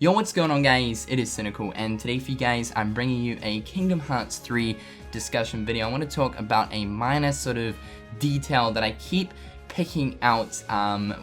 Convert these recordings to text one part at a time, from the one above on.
Yo, what's going on guys, it is Cynnnical, and today for you guys I'm bringing you a Kingdom Hearts 3 discussion video. I want to talk about a minor sort of detail that I keep picking out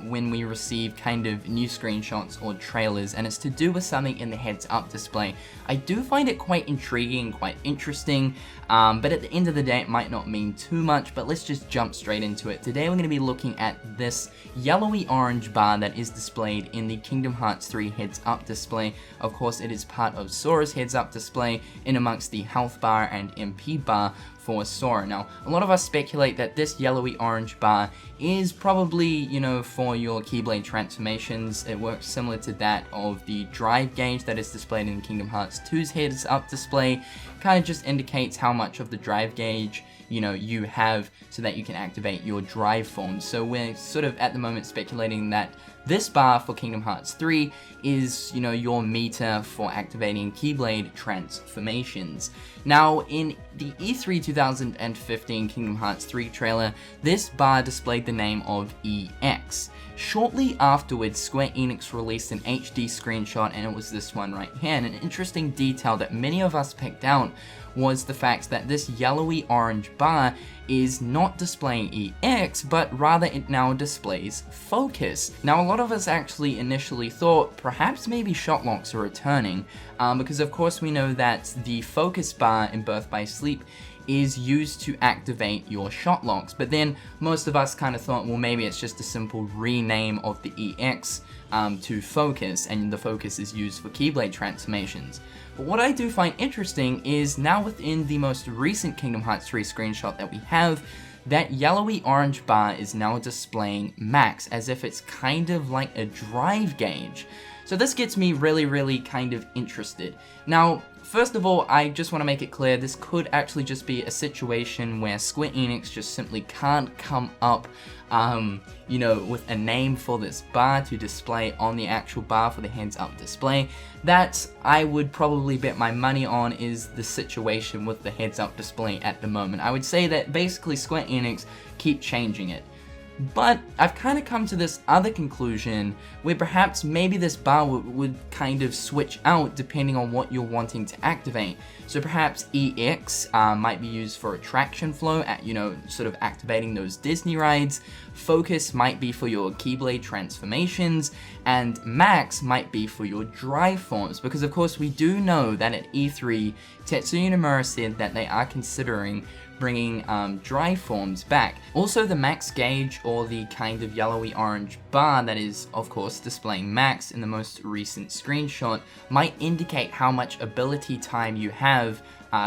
when we receive kind of new screenshots or trailers, and it's to do with something in the heads up display. I do find it quite intriguing, quite interesting, but at the end of the day it might not mean too much, but let's just jump straight into it. Today we're going to be looking at this yellowy orange bar that is displayed in the Kingdom Hearts 3 heads up display. Of course it is part of Sora's heads up display in amongst the health bar and MP bar for Sora. Now, a lot of us speculate that this yellowy orange bar is probably, you know, for your Keyblade transformations. It works similar to that of the drive gauge that is displayed in Kingdom Hearts 2's heads up display. Kind of just indicates how much of the drive gauge, you know, you have so that you can activate your drive forms. So we're sort of at the moment speculating that this bar for Kingdom Hearts 3 is, you know, your meter for activating Keyblade transformations. Now, in the E3 2015 Kingdom Hearts 3 trailer, this bar displayed the name of EX. Shortly afterwards, Square Enix released an HD screenshot, and it was this one right here. And an interesting detail that many of us picked out was the fact that this yellowy orange bar is not displaying EX, but rather it now displays Focus. Now, a lot of us actually initially thought perhaps maybe shot locks are returning, because of course we know that the Focus bar in Birth by Sleep is used to activate your shot locks, but then most of us kind of thought, well, maybe it's just a simple rename of the EX to Focus, and the Focus is used for Keyblade transformations. But what I do find interesting is now within the most recent Kingdom Hearts 3 screenshot that we have, that yellowy orange bar is now displaying max, as if it's kind of like a drive gauge. So this gets me really kind of interested. Now, first of all, I just want to make it clear, this could actually just be a situation where Square Enix just simply can't come up, you know, with a name for this bar to display on the actual bar for the heads-up display. That I would probably bet my money on is the situation with the heads-up display at the moment. I would say that basically Square Enix keep changing it. But I've kind of come to this other conclusion where perhaps maybe this bar would kind of switch out depending on what you're wanting to activate. So perhaps EX might be used for attraction flow, you know, sort of activating those Disney rides. Focus might be for your Keyblade transformations, and Max might be for your drive forms, because of course we do know that at E3, Tetsuya Nomura said that they are considering bringing drive forms back. Also, the max gauge, or the kind of yellowy orange bar that is of course displaying max in the most recent screenshot, might indicate how much ability time you have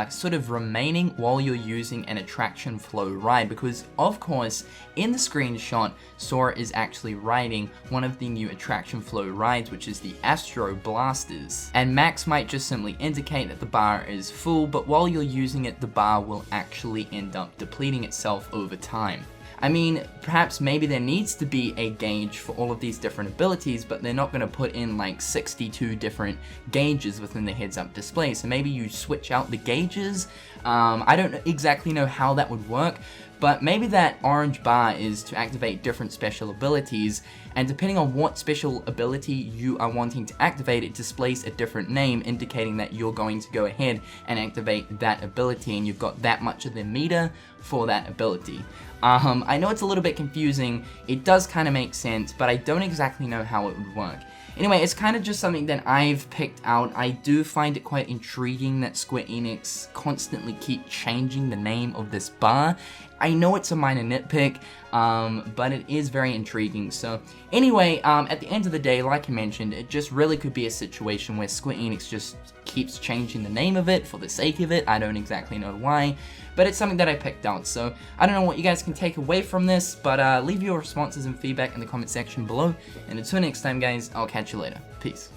sort of remaining while you're using an attraction flow ride, because of course in the screenshot Sora is actually riding one of the new attraction flow rides, which is the Astro Blasters, and max might just simply indicate that the bar is full, but while you're using it the bar will actually end up depleting itself over time. I mean, perhaps maybe there needs to be a gauge for all of these different abilities, but they're not going to put in like 62 different gauges within the heads-up display, so maybe you switch out the gauges. I don't exactly know how that would work, but maybe that orange bar is to activate different special abilities, and depending on what special ability you are wanting to activate, it displays a different name indicating that you're going to go ahead and activate that ability, and you've got that much of the meter for that ability. I know it's a little bit confusing, it does kind of make sense, but I don't exactly know how it would work. Anyway, it's kind of just something that I've picked out. I do find it quite intriguing that Square Enix constantly keep changing the name of this bar. I know it's a minor nitpick, but it is very intriguing. So anyway, at the end of the day, like I mentioned, it just really could be a situation where Square Enix just keeps changing the name of it for the sake of it. I don't exactly know why, but it's something that I picked out. So I don't know what you guys can take away from this, but leave your responses and feedback in the comment section below. And until next time, guys, I'll catch you later. Peace.